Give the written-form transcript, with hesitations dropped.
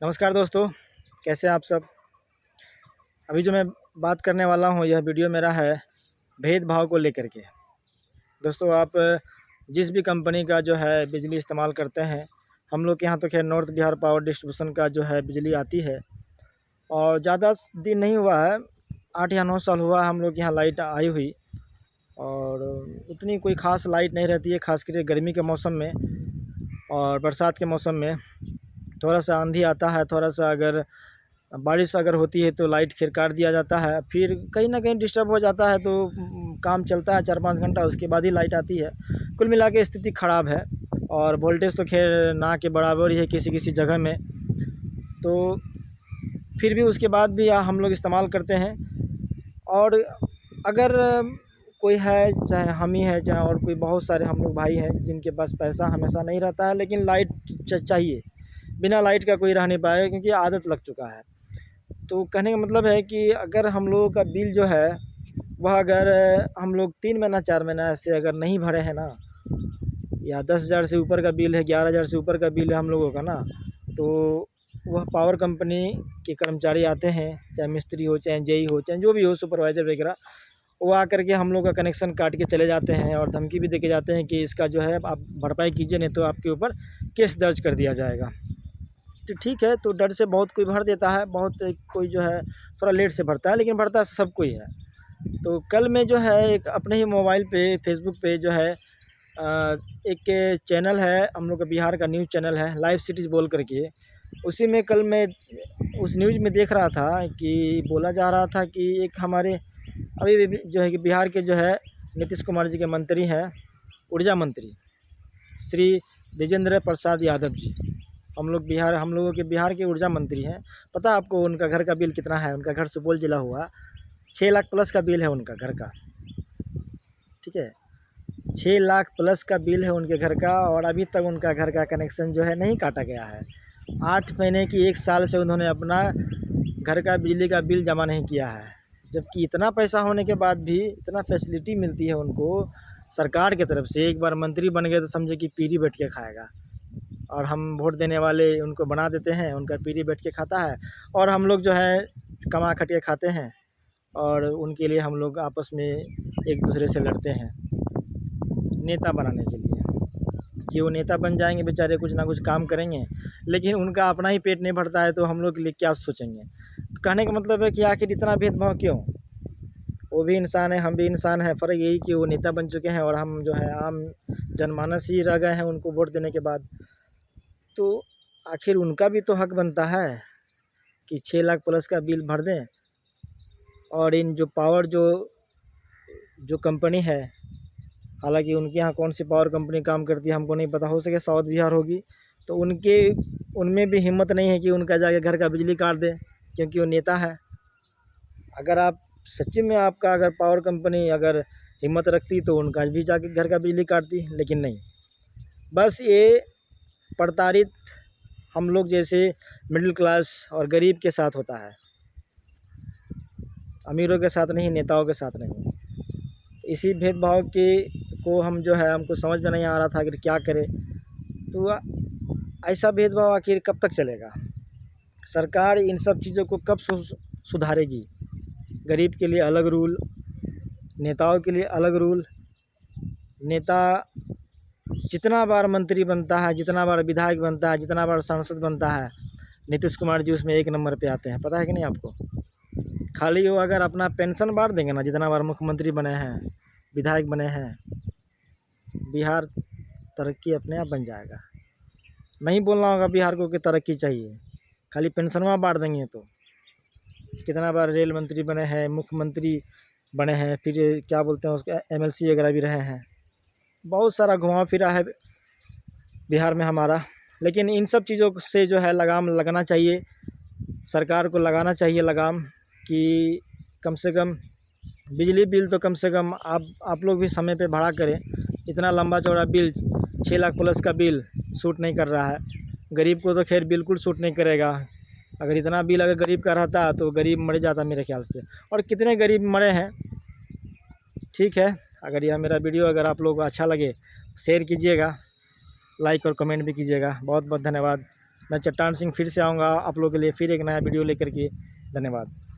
नमस्कार दोस्तों, कैसे हैं आप सब। अभी जो मैं बात करने वाला हूँ, यह वीडियो मेरा है भेदभाव को लेकर के। दोस्तों, आप जिस भी कंपनी का जो है बिजली इस्तेमाल करते हैं, हम लोग के यहाँ तो खैर नॉर्थ बिहार पावर डिस्ट्रीब्यूशन का जो है बिजली आती है और ज़्यादा दिन नहीं हुआ है, 8 या 9 साल हुआ हम लोग के यहाँ लाइट आई हुई। और उतनी कोई ख़ास लाइट नहीं रहती है, ख़ासकर गर्मी के मौसम में और बरसात के मौसम में। थोड़ा सा आंधी आता है, थोड़ा सा अगर बारिश अगर होती है तो लाइट खैर काट दिया जाता है, फिर कहीं ना कहीं डिस्टर्ब हो जाता है तो काम चलता है 4-5 घंटा, उसके बाद ही लाइट आती है। कुल मिला के स्थिति ख़राब है और वोल्टेज तो खैर ना के बराबर ही है किसी किसी जगह में। तो फिर भी उसके बाद भी हम लोग इस्तेमाल करते हैं। और अगर कोई है, चाहे हम ही है, चाहे और कोई, बहुत सारे हम लोग भाई हैं जिनके पास पैसा हमेशा नहीं रहता है, लेकिन लाइट चाहिए। बिना लाइट का कोई रह नहीं पाएगा क्योंकि आदत लग चुका है। तो कहने का मतलब है कि अगर हम लोगों का बिल जो है वह अगर हम लोग 3 महीना 4 महीना से अगर नहीं भरे हैं ना, या 10,000 से ऊपर का बिल है, 11,000 से ऊपर का बिल है हम लोगों का ना, तो वह पावर कंपनी के कर्मचारी आते हैं, चाहे मिस्त्री हो, चाहे जेई हो, चाहे जो भी हो, सुपरवाइज़र वगैरह, वो आकर के हम लोग का कनेक्शन काट के चले जाते हैं और धमकी भी दे के जाते हैं कि इसका जो है आप भरपाई कीजिए, नहीं तो आपके ऊपर केस दर्ज कर दिया जाएगा। तो ठीक है, तो डर से बहुत कोई भर देता है, बहुत कोई जो है थोड़ा लेट से भरता है, लेकिन भरता सब कोई है। तो कल मैं जो है एक अपने ही मोबाइल पे फेसबुक पे जो है एक चैनल है हम लोग का, बिहार का न्यूज़ चैनल है लाइव सिटीज़ बोल करके, उसी में कल मैं उस न्यूज़ में देख रहा था कि बोला जा रहा था कि एक हमारे अभी भी जो है कि बिहार के जो है नीतीश कुमार जी के मंत्री हैं, ऊर्जा मंत्री श्री विजेंद्र प्रसाद यादव जी, हम लोगों के बिहार के ऊर्जा मंत्री हैं। पता है आपको उनका घर का बिल कितना है? उनका घर सुपौल जिला हुआ, 6 लाख प्लस का बिल है उनका घर का। ठीक है, 6 लाख प्लस का बिल है उनके घर का और अभी तक उनका घर का कनेक्शन जो है नहीं काटा गया है। 8 महीने की 1 साल से उन्होंने अपना घर का बिजली का बिल जमा नहीं किया है, जबकि इतना पैसा होने के बाद भी इतना फैसिलिटी मिलती है उनको सरकार की तरफ से। एक बार मंत्री बन गए तो समझे कि पीढ़ी बैठ के खाएगा, और हम वोट देने वाले उनको बना देते हैं, उनका पीढ़ी बैठ के खाता है और हम लोग जो है कमा खट के खाते हैं और उनके लिए हम लोग आपस में एक दूसरे से लड़ते हैं नेता बनाने के लिए कि वो नेता बन जाएंगे, बेचारे कुछ ना कुछ काम करेंगे, लेकिन उनका अपना ही पेट नहीं भरता है तो हम लोग के लिए क्या सोचेंगे। तो कहने का मतलब है कि आखिर इतना भेदभाव क्यों? वो भी इंसान है, हम भी इंसान हैं, फ़र्क यही कि वो नेता बन चुके हैं और हम जो है आम जनमानस ही रह गए हैं उनको वोट देने के बाद। तो आखिर उनका भी तो हक बनता है कि 6 लाख प्लस का बिल भर दें। और इन जो पावर जो कंपनी है, हालांकि उनके यहाँ कौन सी पावर कंपनी काम करती है हमको नहीं पता, हो सके साउथ बिहार होगी, तो उनमें भी हिम्मत नहीं है कि उनका जाके घर का बिजली काट दें, क्योंकि वो नेता है। अगर आप सच्ची में आपका अगर पावर कंपनी अगर हिम्मत रखती तो उनका भी जाके घर का बिजली काटती, लेकिन नहीं। बस ये प्रताड़ित हम लोग जैसे मिडिल क्लास और गरीब के साथ होता है, अमीरों के साथ नहीं, नेताओं के साथ नहीं। इसी भेदभाव को हम जो है हमको समझ में नहीं आ रहा था कि क्या करें। तो ऐसा भेदभाव आखिर कब तक चलेगा? सरकार इन सब चीज़ों को कब सुधारेगी? गरीब के लिए अलग रूल, नेताओं के लिए अलग रूल। नेता जितना बार मंत्री बनता है, जितना बार विधायक बनता है, जितना बार सांसद बनता है, नीतीश कुमार जी उसमें 1 नंबर पे आते हैं। पता है कि नहीं आपको? खाली वो अगर अपना पेंशन बांट देंगे ना, जितना बार मुख्यमंत्री बने हैं, विधायक बने हैं, बिहार तरक्की अपने आप बन जाएगा। नहीं बोलना होगा बिहार को कि तरक्की चाहिए, खाली पेंशनवा बांट देंगे तो। कितना बार रेल मंत्री बने हैं, मुख्यमंत्री बने हैं, फिर क्या बोलते हैं उसके MLC वगैरह भी रहे हैं। बहुत सारा घुमा फिरा है बिहार में हमारा। लेकिन इन सब चीज़ों से जो है लगाम लगना चाहिए, सरकार को लगाना चाहिए लगाम, कि कम से कम बिजली बिल तो कम से कम आप लोग भी समय पे भरा करें। इतना लंबा चौड़ा बिल, 6 लाख प्लस का बिल सूट नहीं कर रहा है। गरीब को तो खैर बिल्कुल सूट नहीं करेगा। अगर इतना बिल अगर गरीब का रहता तो गरीब मर जाता मेरे ख्याल से, और कितने गरीब मरे हैं। ठीक है, अगर यह मेरा वीडियो अगर आप लोगों को अच्छा लगे शेयर कीजिएगा, लाइक और कमेंट भी कीजिएगा। बहुत बहुत धन्यवाद। मैं चट्टान सिंह फिर से आऊँगा आप लोगों के लिए फिर एक नया वीडियो लेकर के। धन्यवाद।